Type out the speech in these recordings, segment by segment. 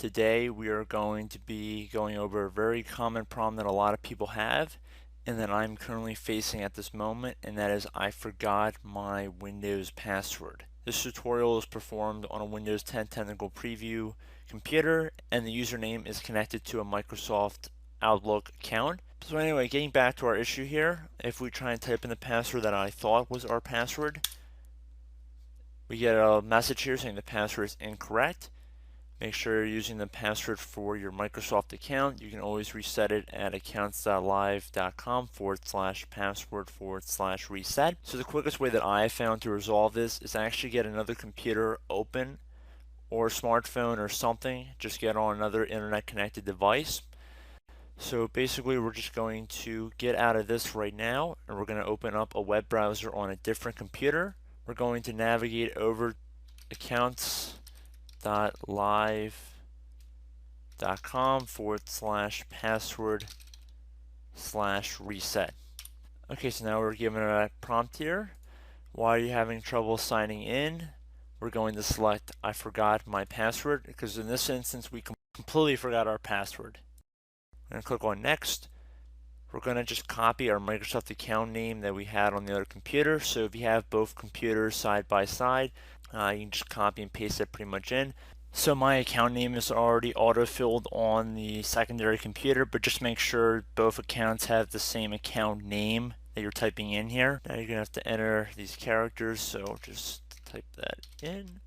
Today we are going to be going over a very common problem that a lot of people have and that I'm currently facing at this moment, and that is I forgot my Windows password. This tutorial is performed on a Windows 10 Technical Preview computer, and the username is connected to a Microsoft Outlook account. So anyway, getting back to our issue here, if we try and type in the password that I thought was our password, we get a message here saying the password is incorrect. Make sure you're using the password for your Microsoft account. You can always reset it at accounts.live.com/password/reset. So the quickest way that I found to resolve this is actually get another computer open or smartphone or something. Just get on another internet connected device. So basically we're just going to get out of this right now, and we're going to open up a web browser on a different computer. We're going to navigate over accounts.live.com/password/reset. Okay, so now we're given a prompt here. Why are you having trouble signing in? We're going to select I forgot my password, because in this instance we completely forgot our password. I'm going to click on next. We're going to just copy our Microsoft account name that we had on the other computer. So if you have both computers side by side, you can just copy and paste it pretty much in. So my account name is already auto-filled on the secondary computer, but just make sure both accounts have the same account name that you're typing in here. Now you're going to have to enter these characters, so just type that in.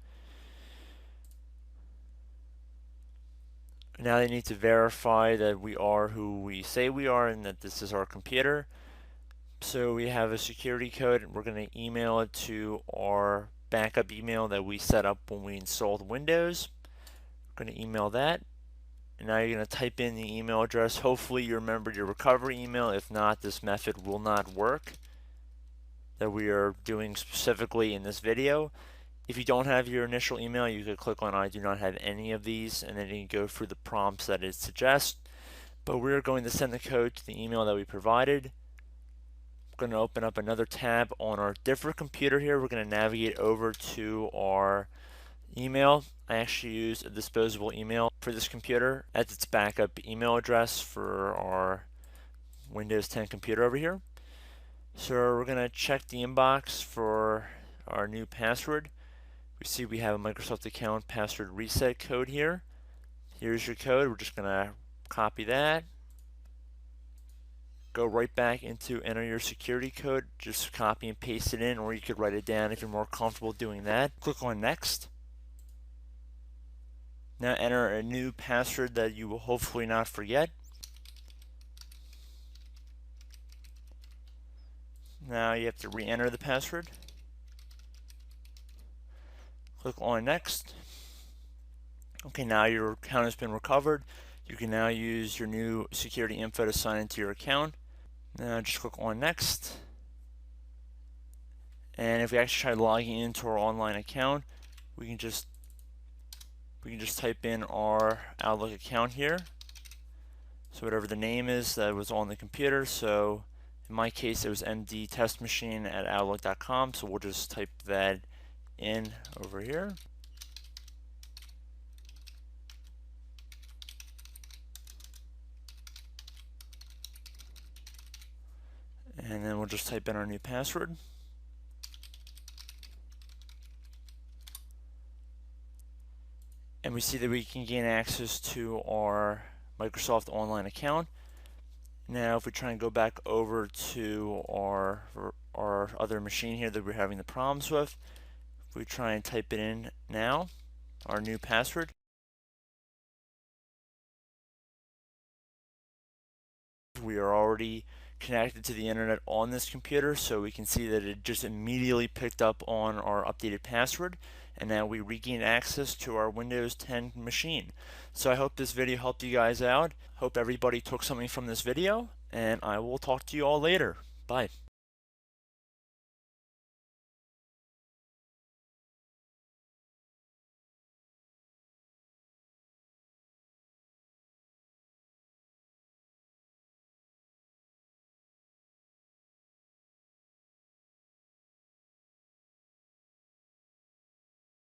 Now they need to verify that we are who we say we are and that this is our computer. So we have a security code, and we're going to email it to our backup email that we set up when we installed Windows. We're going to email that. And now you're going to type in the email address. Hopefully you remembered your recovery email. If not, this method will not work that we are doing specifically in this video. If you don't have your initial email, you could click on I do not have any of these, and then you can go through the prompts that it suggests. But we're going to send the code to the email that we provided. We're going to open up another tab on our different computer here. We're going to navigate over to our email. I actually use a disposable email for this computer as its backup email address for our Windows 10 computer over here. So we're going to check the inbox for our new password. We see we have a Microsoft account password reset code here. Here's your code. We're just going to copy that. Go right back into enter your security code. Just copy and paste it in, or you could write it down if you're more comfortable doing that. Click on next. Now enter a new password that you will hopefully not forget. Now you have to re-enter the password. Click on next. Okay, now your account has been recovered. You can now use your new security info to sign into your account. Now just click on next. And if we actually try logging into our online account, we can just type in our Outlook account here. So whatever the name is that was on the computer. So in my case, it was mdtestmachine@outlook.com. So we'll just type that in over here. And then we'll just type in our new password. And we see that we can gain access to our Microsoft Online account. Now if we try and go back over to our other machine here that we're having the problems with, if we try and type it in now, our new password, we are already connected to the internet on this computer, so we can see that it just immediately picked up on our updated password, and now we regain access to our Windows 10 machine. So I hope this video helped you guys out. Hope everybody took something from this video, and I will talk to you all later. Bye.